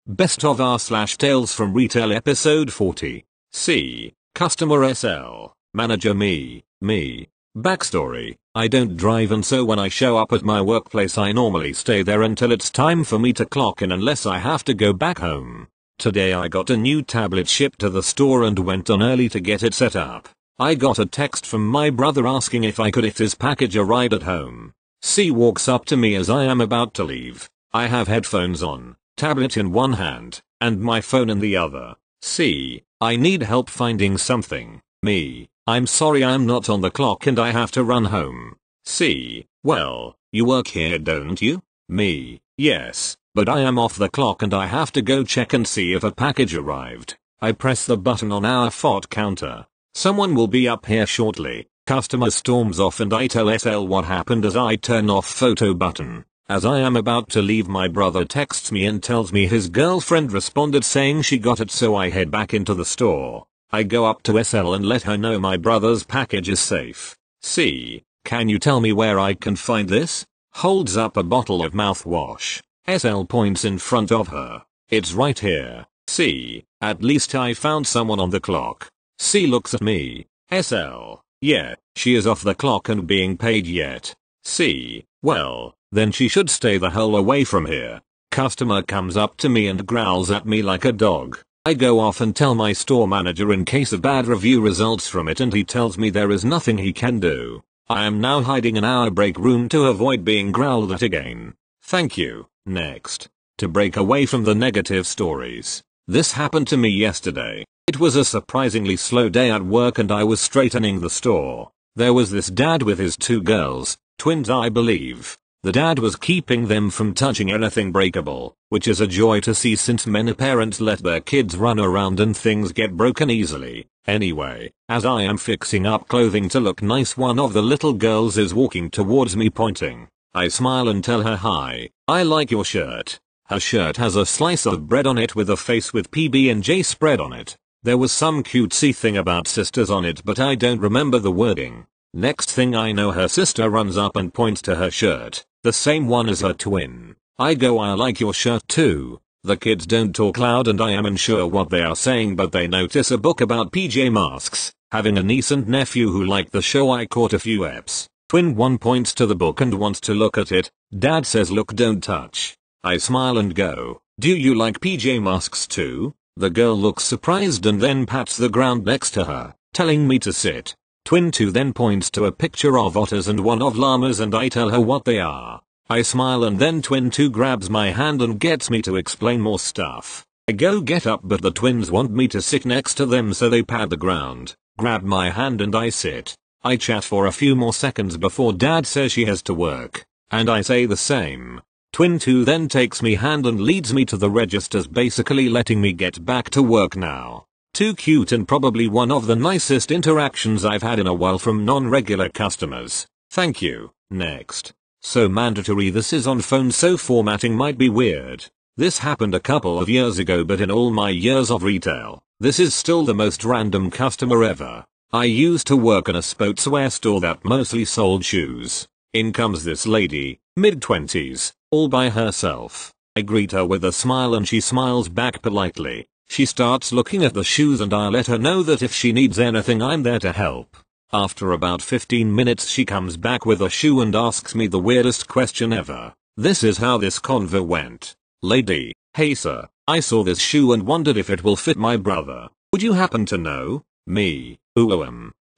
Best of R slash Tales from Retail episode 40. C. Customer SL. Manager me. Backstory. I don't drive, and so when I show up at my workplace I normally stay there until it's time for me to clock in, unless I have to go back home. Today I got a new tablet shipped to the store and went on early to get it set up. I got a text from my brother asking if his package arrived at home. C walks up to me as I am about to leave. I have headphones on, tablet in one hand, and my phone in the other. C. I need help finding something. Me. I'm sorry, I'm not on the clock and I have to run home. C. Well, you work here, don't you? Me. Yes, but I am off the clock and I have to go check and see if a package arrived. I press the button on our FOT counter. Someone will be up here shortly. Customer storms off and I tell SL what happened as I turn off photo button. As I am about to leave, my brother texts me and tells me his girlfriend responded saying she got it, so I head back into the store. I go up to SL and let her know my brother's package is safe. C. Can you tell me where I can find this? Holds up a bottle of mouthwash. SL points in front of her. It's right here. C. At least I found someone on the clock. C looks at me. SL. Yeah, she is off the clock and being paid yet. C. Well, then she should stay the hell away from here. Customer comes up to me and growls at me like a dog. I go off and tell my store manager in case a bad review results from it, and he tells me there is nothing he can do. I am now hiding in our break room to avoid being growled at again. Thank you. Next. To break away from the negative stories. This happened to me yesterday. It was a surprisingly slow day at work and I was straightening the store. There was this dad with his two girls, twins I believe. The dad was keeping them from touching anything breakable, which is a joy to see since many parents let their kids run around and things get broken easily. Anyway, as I am fixing up clothing to look nice, one of the little girls is walking towards me pointing. I smile and tell her, hi, I like your shirt. Her shirt has a slice of bread on it with a face with PB&J spread on it. There was some cutesy thing about sisters on it, but I don't remember the wording. Next thing I know, her sister runs up and points to her shirt, the same one as her twin. I go, I like your shirt too. The kids don't talk loud and I am unsure what they are saying, but they notice a book about PJ Masks. Having a niece and nephew who like the show, I caught a few eps. Twin one points to the book and wants to look at it. Dad says, look, don't touch. I smile and go, do you like PJ Masks too? The girl looks surprised and then pats the ground next to her, telling me to sit. Twin 2 then points to a picture of otters and one of llamas and I tell her what they are. I smile and then Twin 2 grabs my hand and gets me to explain more stuff. I go get up, but the twins want me to sit next to them, so they pat the ground, grab my hand and I sit. I chat for a few more seconds before Dad says she has to work, and I say the same. Twin 2 then takes me hand and leads me to the registers, basically letting me get back to work now. Too cute, and probably one of the nicest interactions I've had in a while from non-regular customers. Thank you. Next. So mandatory this is on phone, so formatting might be weird. This happened a couple of years ago, but in all my years of retail, this is still the most random customer ever. I used to work in a sportswear store that mostly sold shoes. In comes this lady, mid-20s, all by herself. I greet her with a smile and she smiles back politely. She starts looking at the shoes and I let her know that if she needs anything I'm there to help. After about 15 minutes she comes back with a shoe and asks me the weirdest question ever. This is how this convo went. Lady, hey sir, I saw this shoe and wondered if it will fit my brother. Would you happen to know? Me,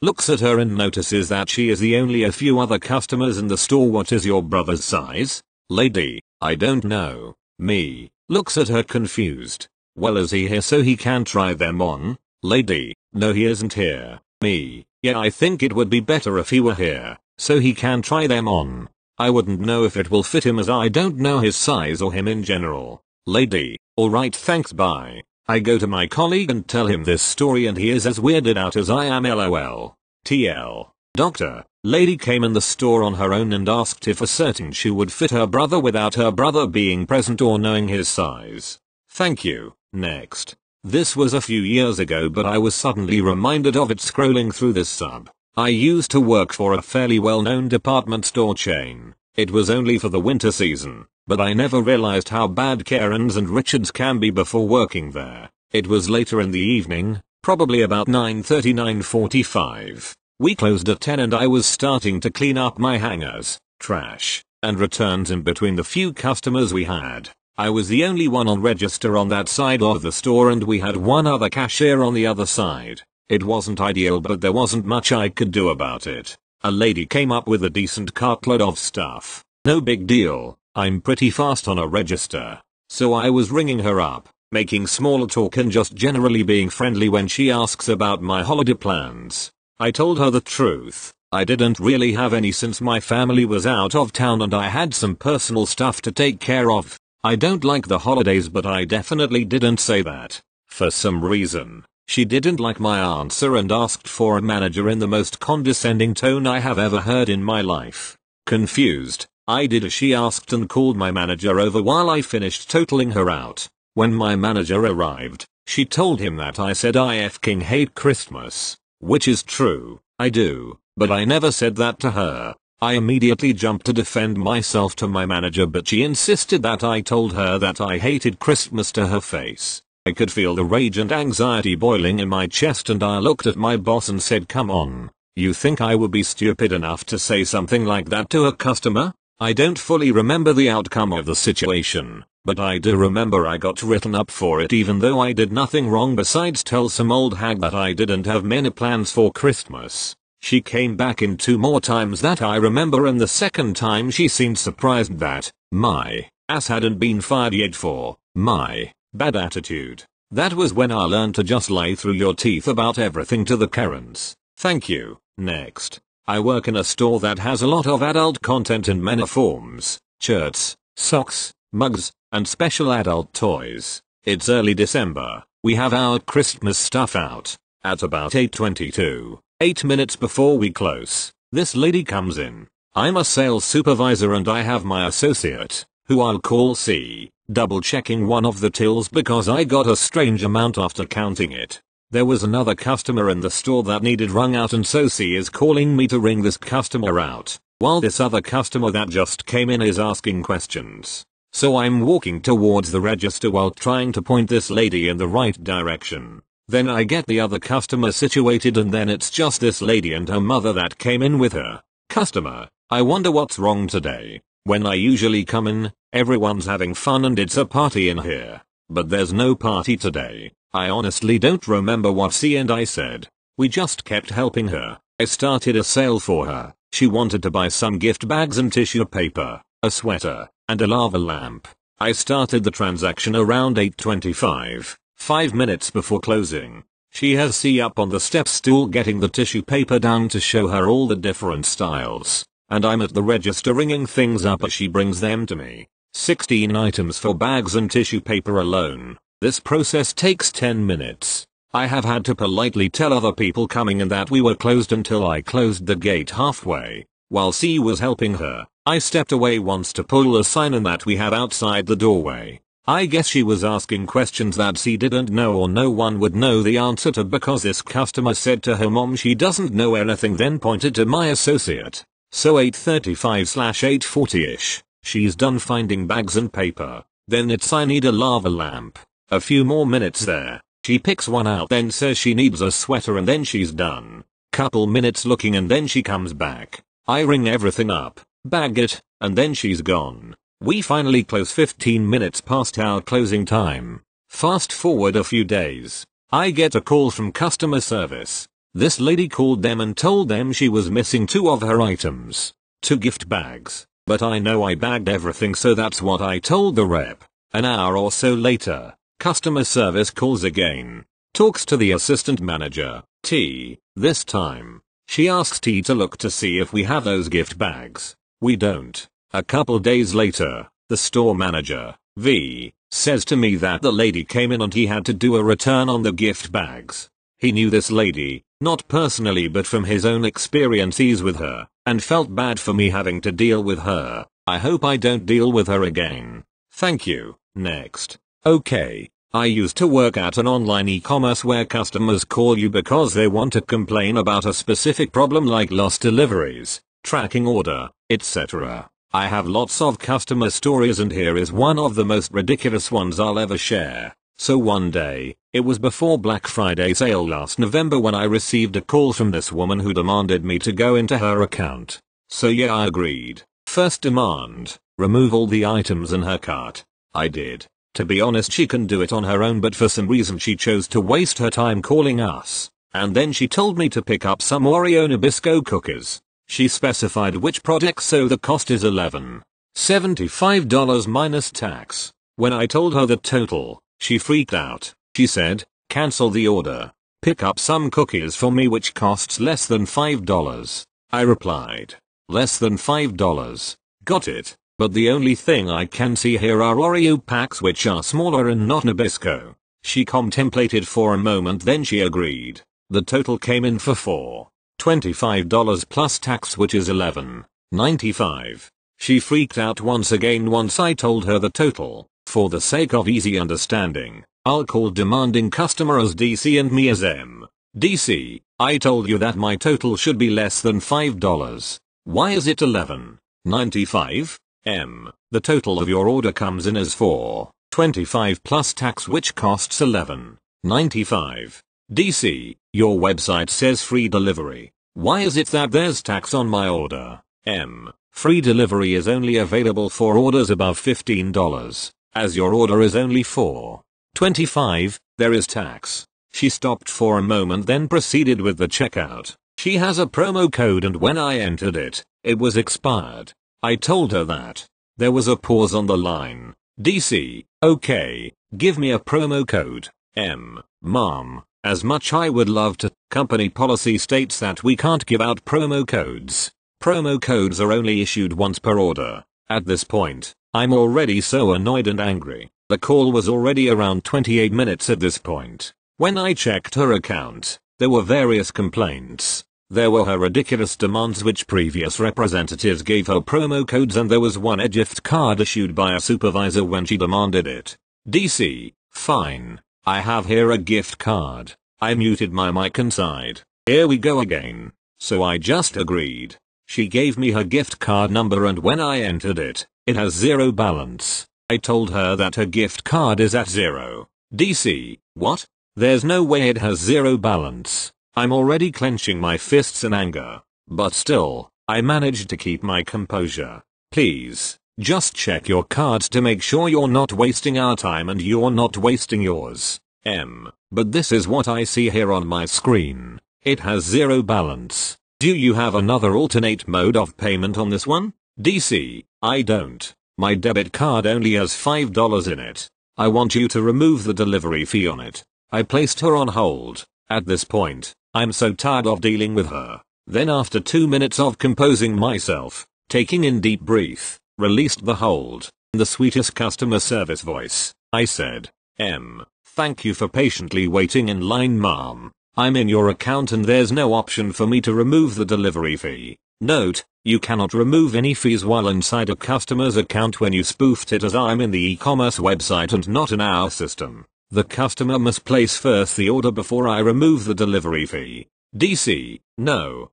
looks at her and notices that she is the only a few other customers in the store. What is your brother's size? Lady, I don't know. Me, looks at her confused. Well, is he here so he can try them on? Lady, no, he isn't here. Me, yeah, I think it would be better if he were here, so he can try them on. I wouldn't know if it will fit him as I don't know his size or him in general. Lady, alright, thanks, bye. I go to my colleague and tell him this story and he is as weirded out as I am, lol. TL. Doctor, lady came in the store on her own and asked if a certain shoe would fit her brother without her brother being present or knowing his size. Thank you. Next. This was a few years ago, but I was suddenly reminded of it scrolling through this sub. I used to work for a fairly well-known department store chain. It was only for the winter season, but I never realized how bad Karen's and Richards can be before working there. It was later in the evening, probably about 9:30, 9:45. We closed at 10 and I was starting to clean up my hangers, trash, and returns in between the few customers we had. I was the only one on register on that side of the store and we had one other cashier on the other side. It wasn't ideal, but there wasn't much I could do about it. A lady came up with a decent cartload of stuff. No big deal, I'm pretty fast on a register. So I was ringing her up, making small talk and just generally being friendly when she asks about my holiday plans. I told her the truth. I didn't really have any since my family was out of town and I had some personal stuff to take care of. I don't like the holidays, but I definitely didn't say that. For some reason, she didn't like my answer and asked for a manager in the most condescending tone I have ever heard in my life. Confused, I did as she asked and called my manager over while I finished totaling her out. When my manager arrived, she told him that I said I f***ing hate Christmas. Which is true, I do, but I never said that to her. I immediately jumped to defend myself to my manager, but she insisted that I told her that I hated Christmas to her face. I could feel the rage and anxiety boiling in my chest and I looked at my boss and said, "Come on, you think I would be stupid enough to say something like that to a customer?" I don't fully remember the outcome of the situation, but I do remember I got written up for it even though I did nothing wrong besides tell some old hag that I didn't have many plans for Christmas. She came back in 2 more times that I remember, and the second time she seemed surprised that my ass hadn't been fired yet for my bad attitude. That was when I learned to just lie through your teeth about everything to the Karens. Thank you. Next. I work in a store that has a lot of adult content in many forms: shirts, socks, mugs, and special adult toys. It's early December. We have our Christmas stuff out. At about 8:22. 8 minutes before we close, this lady comes in. I'm a sales supervisor and I have my associate, who I'll call C, double checking one of the tills because I got a strange amount after counting it. There was another customer in the store that needed rung out and so C is calling me to ring this customer out, while this other customer that just came in is asking questions. So I'm walking towards the register while trying to point this lady in the right direction. Then I get the other customer situated and then it's just this lady and her mother that came in with her. Customer, I wonder what's wrong today. When I usually come in, everyone's having fun and it's a party in here. But there's no party today. I honestly don't remember what C and I said. We just kept helping her. I started a sale for her. She wanted to buy some gift bags and tissue paper, a sweater, and a lava lamp. I started the transaction around 8:25. 5 minutes before closing. She has C up on the step stool getting the tissue paper down to show her all the different styles, and I'm at the register ringing things up as she brings them to me. 16 items for bags and tissue paper alone. This process takes 10 minutes. I have had to politely tell other people coming in that we were closed until I closed the gate halfway. While C was helping her, I stepped away once to pull a sign in that we had outside the doorway. I guess she was asking questions that C didn't know or no one would know the answer to because this customer said to her mom she doesn't know anything, then pointed to my associate. So 8:35/8:40ish, she's done finding bags and paper. Then it's I need a lava lamp. A few more minutes there. She picks one out then says she needs a sweater and then she's done. Couple minutes looking and then she comes back. I ring everything up, bag it, and then she's gone. We finally close 15 minutes past our closing time. Fast forward a few days. I get a call from customer service. This lady called them and told them she was missing 2 of her items. 2 gift bags. But I know I bagged everything, so that's what I told the rep. An hour or so later, customer service calls again. Talks to the assistant manager, T. This time, she asks T to look to see if we have those gift bags. We don't. A couple days later, the store manager, V, says to me that the lady came in and he had to do a return on the gift bags. He knew this lady, not personally but from his own experiences with her, and felt bad for me having to deal with her. I hope I don't deal with her again. Thank you. Next. Okay. I used to work at an online e-commerce where customers call you because they want to complain about a specific problem like lost deliveries, tracking order, etc. I have lots of customer stories and here is one of the most ridiculous ones I'll ever share. So one day, it was before Black Friday sale last November when I received a call from this woman who demanded me to go into her account. So yeah, I agreed. First demand, remove all the items in her cart. I did. To be honest, she can do it on her own, but for some reason she chose to waste her time calling us. And then she told me to pick up some Oreo Nabisco cookies. She specified which product, so the cost is $11.75 minus tax. When I told her the total, she freaked out. She said, cancel the order. Pick up some cookies for me which costs less than $5. I replied, less than $5. Got it. But the only thing I can see here are Oreo packs which are smaller and not Nabisco. She contemplated for a moment, then she agreed. The total came in for $4.25 plus tax, which is $11.95. She freaked out once again once I told her the total. For the sake of easy understanding, I'll call demanding customer as DC and me as M. DC, I told you that my total should be less than $5. Why is it $11.95? M. The total of your order comes in as $4.25 plus tax, which costs $11.95. DC, your website says free delivery. Why is it that there's tax on my order? M. Free delivery is only available for orders above $15. As your order is only $4.25, there is tax. She stopped for a moment, then proceeded with the checkout. She has a promo code and when I entered it, it was expired. I told her that. There was a pause on the line. DC, okay, give me a promo code. M. Mom, as much I would love to, company policy states that we can't give out promo codes. Promo codes are only issued once per order. At this point, I'm already so annoyed and angry. The call was already around 28 minutes at this point. When I checked her account, there were various complaints. There were her ridiculous demands which previous representatives gave her promo codes, and there was a gift card issued by a supervisor when she demanded it. DC, fine. I have here a gift card. I muted my mic and sighed. Here we go again. So I just agreed. She gave me her gift card number and when I entered it, it has zero balance. I told her that her gift card is at zero. DC, what? There's no way it has zero balance. I'm already clenching my fists in anger. But still, I managed to keep my composure. Please, just check your cards to make sure you're not wasting our time and you're not wasting yours. M. But this is what I see here on my screen. It has zero balance. Do you have another alternate mode of payment on this one? DC, I don't. My debit card only has $5 in it. I want you to remove the delivery fee on it. I placed her on hold. At this point, I'm so tired of dealing with her. Then after 2 minutes of composing myself, taking in deep breath, released the hold. In the sweetest customer service voice, I said, M. Thank you for patiently waiting in line, ma'am. I'm in your account and there's no option for me to remove the delivery fee. Note, you cannot remove any fees while inside a customer's account when you spoofed it, as I'm in the e-commerce website and not in our system. The customer must place first the order before I remove the delivery fee. DC, no,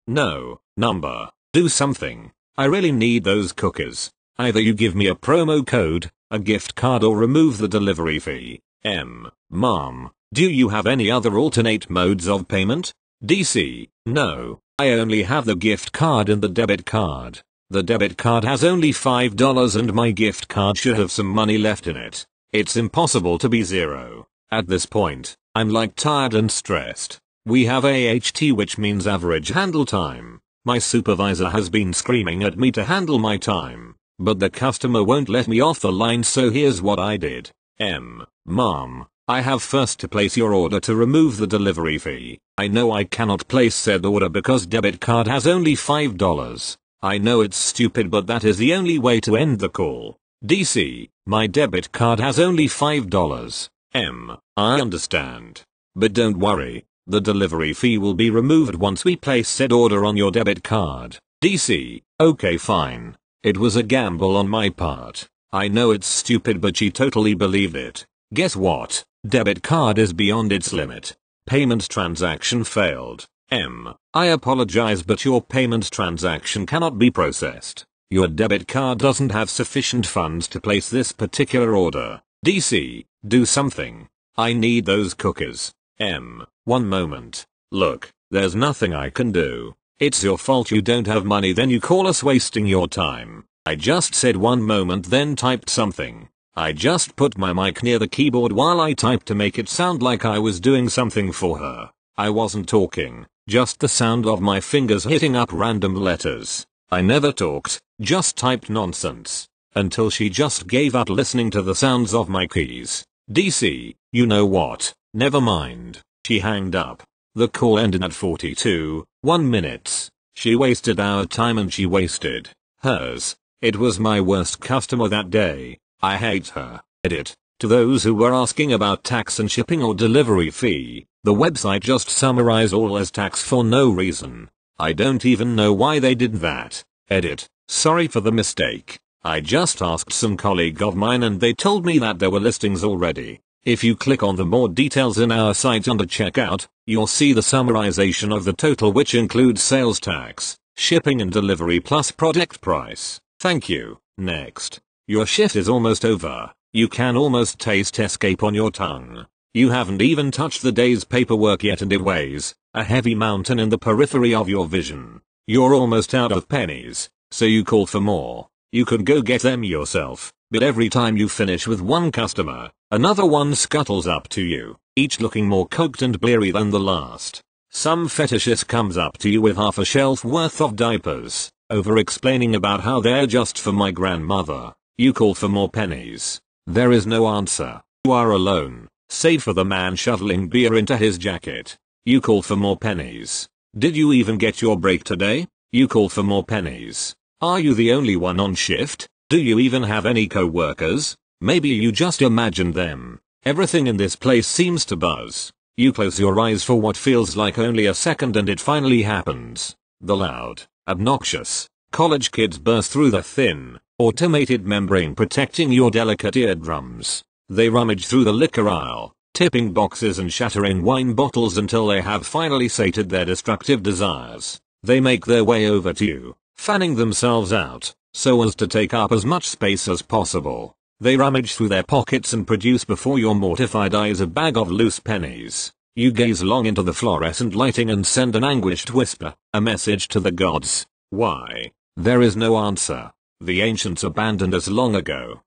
number, do something. I really need those cookies. Either you give me a promo code, a gift card, or remove the delivery fee. M. Mom, do you have any other alternate modes of payment? DC, no, I only have the gift card and the debit card. The debit card has only $5 and my gift card should have some money left in it. It's impossible to be zero. At this point, I'm like tired and stressed. We have AHT, which means average handle time. My supervisor has been screaming at me to handle my time, but the customer won't let me off the line, so here's what I did. M. Mom, I have first to place your order to remove the delivery fee. I know I cannot place said order because debit card has only $5. I know it's stupid, but that is the only way to end the call. DC, my debit card has only $5. M. I understand. But don't worry, the delivery fee will be removed once we place said order on your debit card. DC, okay fine. It was a gamble on my part. I know it's stupid, but she totally believed it. Guess what? Debit card is beyond its limit. Payment transaction failed. M. I apologize, but your payment transaction cannot be processed. Your debit card doesn't have sufficient funds to place this particular order. DC, do something. I need those cookies. M. One moment. Look, there's nothing I can do. It's your fault you don't have money, then you call us wasting your time. I just said one moment, then typed something. I just put my mic near the keyboard while I typed to make it sound like I was doing something for her. I wasn't talking, just the sound of my fingers hitting up random letters. I never talked, just typed nonsense. Until she just gave up listening to the sounds of my keys. DC, you know what? Never mind. She hanged up. The call ended at 42:01 minutes. She wasted our time and she wasted hers. It was my worst customer that day. I hate her. Edit. To those who were asking about tax and shipping or delivery fee, the website just summarized all as tax for no reason. I don't even know why they did that. Edit. Sorry for the mistake. I just asked some colleague of mine and they told me that there were listings already. If you click on the more details in our site under checkout, you'll see the summarization of the total, which includes sales tax, shipping and delivery plus product price. Thank you. Next. Your shift is almost over. You can almost taste escape on your tongue. You haven't even touched the day's paperwork yet and it weighs a heavy mountain in the periphery of your vision. You're almost out of pennies, so you call for more. You could go get them yourself, but every time you finish with one customer, another one scuttles up to you, each looking more coked and bleary than the last. Some fetishist comes up to you with half a shelf worth of diapers, over-explaining about how they're just for my grandmother. You call for more pennies. There is no answer. You are alone, save for the man shoveling beer into his jacket. You call for more pennies. Did you even get your break today? You call for more pennies. Are you the only one on shift? Do you even have any co-workers? Maybe you just imagined them. Everything in this place seems to buzz. You close your eyes for what feels like only a second and it finally happens. The loud, obnoxious, college kids burst through the thin, automated membrane protecting your delicate eardrums. They rummage through the liquor aisle, tipping boxes and shattering wine bottles until they have finally sated their destructive desires. They make their way over to you, fanning themselves out, so as to take up as much space as possible. They rummage through their pockets and produce before your mortified eyes a bag of loose pennies. You gaze long into the fluorescent lighting and send an anguished whisper, a message to the gods. Why? There is no answer. The ancients abandoned us long ago.